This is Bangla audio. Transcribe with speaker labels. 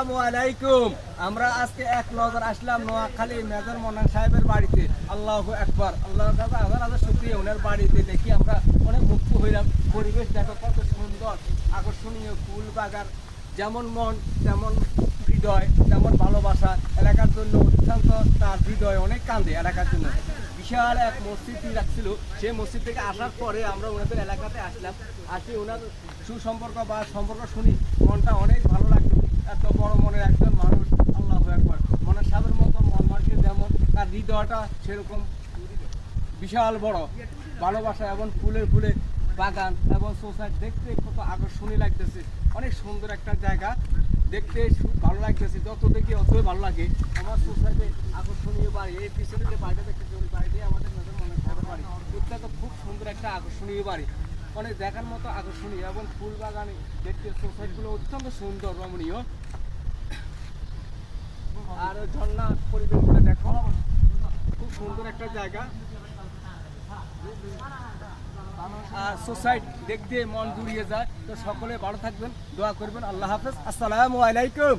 Speaker 1: আসসালামু আলাইকুম। আমরা আজকে এক নজর আসলাম নোয়াখালী মেজর মন্নান সাহেবের বাড়িতে। আল্লাহু আকবার, আল্লাহর কাছে হাজার হাজার শুকরিয়া। ওনার বাড়িতে দেখি আমরা অনেক মুক্ত হইলাম। পরিবেশ দেখো কত সুন্দর, আকর্ষণীয়, ফুল বাগান। যেমন মন তেমন হৃদয়, তেমন ভালোবাসা। এলাকার জন্য অত্যন্ত তার হৃদয় অনেক কান্দে এলাকার জন্য। বিশাল এক মসজিদ রাখছিল, সেই মসজিদ থেকে আসার পরে আমরা ওনাদের এলাকাতে আসলাম। আসি ওনার সুসম্পর্ক বা সম্পর্ক শুনি মনটা অনেক ভালো লাগলো। এত বড় মনের একজন মানুষ, আল্লাহু আকবার। মনের সাবের মতো মন মানুষের যেমন, তার হৃদয়টা সেরকম বিশাল বড় ভালোবাসা এবং ফুলের ফুলে বাগান এবং সোসাইট দেখতে কত আকর্ষণীয় লাগতেছে। অনেক সুন্দর একটা জায়গা, দেখতে ভালো লাগতেছে। যত দেখি অতই ভালো লাগে। আমার সোসাইটি আকর্ষণীয় বাড়ি, এই পিছনে যে বাড়িটা দেখতেছি ওই বাড়িটাই আমাদের মনে বাড়ি। অত্যন্ত খুব সুন্দর একটা আকর্ষণীয় বাড়ি, অনেক দেখার মতো আকর্ষণীয় এবং ফুল বাগানে দেখতে সোসাইটিগুলো অত্যন্ত সুন্দর রমণীয়। আর ঝর্ণা পরিবেশগুলো দেখো, খুব সুন্দর একটা জায়গা। আর সোসাইট দেখতে মন জুড়িয়ে যায়। তো সকলে ভালো থাকবেন, দোয়া করবেন। আল্লাহ হাফেজ, আসসালামু আলাইকুম।